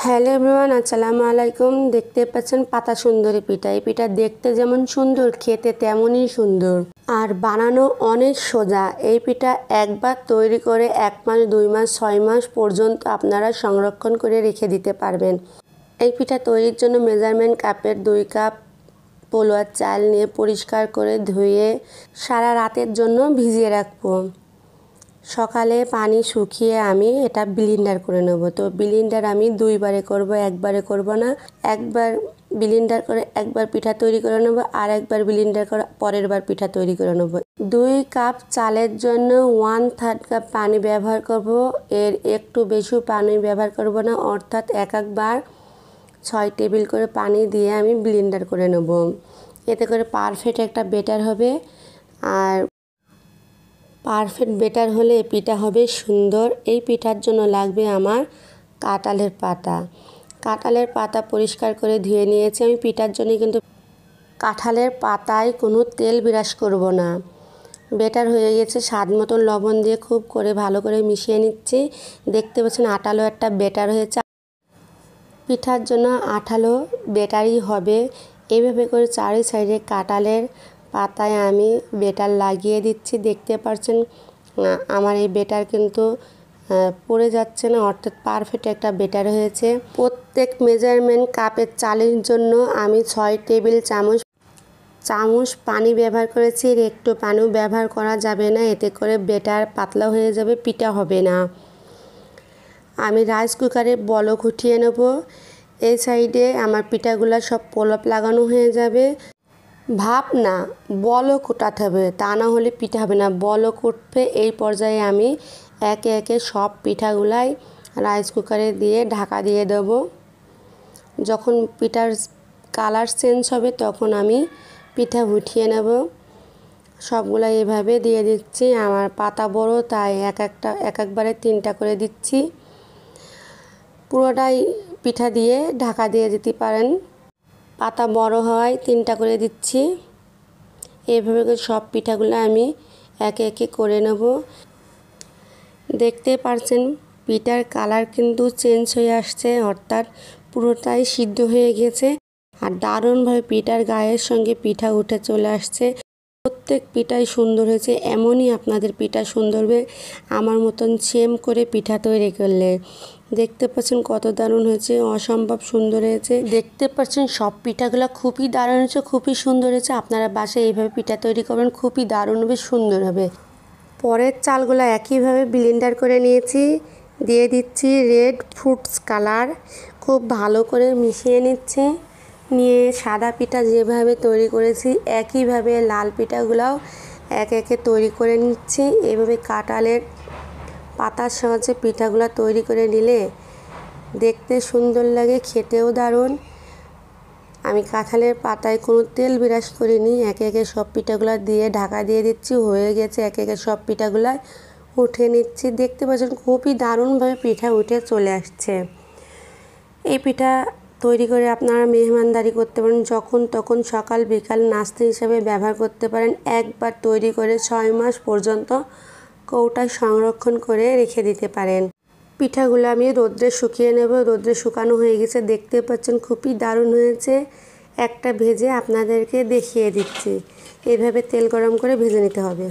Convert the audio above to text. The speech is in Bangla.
হ্যালো এভরিওয়ান, আসসালামু আলাইকুম। দেখতে পাচ্ছেন পাতা সুন্দরী পিঠা। এই পিঠা দেখতে যেমন সুন্দর, খেতে তেমনই সুন্দর আর বানানো অনেক সোজা। এই পিঠা একবার তৈরি করে 1 মাস 2 মাস 6 মাস পর্যন্ত আপনারা সংরক্ষণ করে রেখে দিতে পারবেন। এই পিঠা তৈরির জন্য মেজারমেন্ট কাপের 2 কাপ পোলোয়ার চাল নিয়ে পরিষ্কার করে ধুয়ে সারা রাতের জন্য ভিজিয়ে রাখবো। সকালে পানি শুকিয়ে আমি এটা ব্লেন্ডার করে নেব। তো ব্লেন্ডার আমি 2 বারে করব, একবারে করব না। একবার ব্লেন্ডার করে একবার পিঠা তৈরি করে নেব, আর একবার ব্লেন্ডার করে পরের বার পিঠা তৈরি করে নেব। 2 কাপ চালের জন্য 1/3 কাপ পানি ব্যবহার করব। এর একটু বেশি পানি ব্যবহার করব না, অর্থাৎ একবার 6 টেবিল করে পানি দিয়ে আমি ব্লেন্ডার করে নেব। এতে করে পারফেক্ট একটা ব্যাটার হবে। আর পারফেক্ট ব্যাটার হলে পিঠা হবে সুন্দর। এই পিঠার জন্য লাগবে আমার কাঁঠালের পাতা। কাঁঠালের পাতা পরিষ্কার করে ধুয়ে নিয়েছি। আমি পিঠার জন্য কিন্তু কাঁঠালের পাতায় কোনো তেল বিরাস করব না। ব্যাটার হয়ে গেছে, স্বাদ মতন লবণ দিয়ে খুব করে ভালো করে মিশিয়ে নিচ্ছি। দেখতে পাচ্ছেন আঠালো একটা ব্যাটার হয়েছে। পিঠার জন্য আঠালো ব্যাটারই হবে। এইভাবে করে চারি সাইডে কাঁঠালের পাতায় আমি ব্যাটার লাগিয়ে দিচ্ছি। দেখতে পাচ্ছেন আমার এই ব্যাটার কিন্তু পড়ে যাচ্ছে না, অর্থাৎ পারফেক্ট একটা ব্যাটার হয়েছে। প্রত্যেক মেজারমেন্ট কাপের চালের জন্য আমি 6 টেবিল চামচ পানি ব্যবহার করেছি। এর একটু পানিও ব্যবহার করা যাবে না, এতে করে ব্যাটার পাতলা হয়ে যাবে, পিঠা হবে না। আমি রাইস কুকারে বলক উঠিয়ে নেব। এই সাইডে আমার পিঠাগুলো সব পলপ লাগানো হয়ে যাবে। ভাপ না, বলক ওঠাতে হবে, তা না হলে পিঠা হবে না। বলক উঠবে। এই পর্যায়ে আমি একে একে সব পিঠাগুলাই রাইস কুকারে দিয়ে ঢাকা দিয়ে দেব। যখন পিঠার কালার চেঞ্জ হবে তখন আমি পিঠা উঠিয়ে নেব। সবগুলো এভাবে দিয়ে দিচ্ছি। আমার পাতা বড়, তাই একবারে 3টা করে দিচ্ছি। পুরোটাই পিঠা দিয়ে ঢাকা দিয়ে দিতে পারেন। পাতা বড় হয় 3টা করে দিচ্ছি। এইভাবে করে সব পিঠাগুলো আমি একে একে করে নেব। দেখতে পাচ্ছেন পিঠার কালার কিন্তু চেঞ্জ হয়ে আসছে, অর্থাৎ পুরোটাই সিদ্ধ হয়ে গেছে। আর দারুণভাবে পিঠার গায়ের সঙ্গে পিঠা উঠে চলে আসছে। প্রত্যেক পিঠাই সুন্দর হয়েছে। এমনই আপনাদের পিঠা সুন্দর হবে আমার মতন সেম করে পিঠা তৈরি করলে। দেখতে পাচ্ছেন কত দারুণ হয়েছে, অসম্ভব সুন্দর হয়েছে। দেখতে পাচ্ছেন সব পিঠাগুলো খুবই দারুণ হয়েছে, খুবই সুন্দর হয়েছে। আপনারা বাসায় এইভাবে পিঠা তৈরি করবেন, খুবই দারুণ হবে, সুন্দর হবে। পরের চালগুলো একইভাবে ব্লেন্ডার করে নিয়েছি। দিয়ে দিচ্ছি রেড ফ্রুটস কালার। খুব ভালো করে মিশিয়ে নিচ্ছি। নিয়ে সাদা পিঠা যেভাবে তৈরি করেছি একইভাবে লাল পিঠাগুলোও একে একে তৈরি করে নিচ্ছি। এইভাবে কাঁঠালের পাতার সাহায্যে পিঠাগুলো তৈরি করে নিলে দেখতে সুন্দর লাগে, খেতেও দারুণ। আমি কাঁঠালের পাতায় কোনো তেল বিরাস করিনি। একে একে সব পিঠাগুলো দিয়ে ঢাকা দিয়ে দিচ্ছি। হয়ে গেছে, একে একে সব পিঠাগুলো উঠে নিচ্ছি। দেখতে পাচ্ছেন খুবই দারুণভাবে পিঠা উঠে চলে আসছে। এই পিঠা তৈরি করে আপনারা মেহমানদারি করতে পারেন, যখন তখন সকাল বিকাল নাস্তা হিসাবে ব্যবহার করতে পারেন। একবার তৈরি করে 6 মাস পর্যন্ত কৌটায় সংরক্ষণ করে রেখে দিতে পারেন। পিঠাগুলো আমি রোদ্রে শুকিয়ে নেব। রোদ্রে শুকানো হয়ে গেছে, দেখতে পাচ্ছেন খুবই দারুণ হয়েছে। একটা ভেজে আপনাদেরকে দেখিয়ে দিচ্ছি। এইভাবে তেল গরম করে ভেজে নিতে হবে।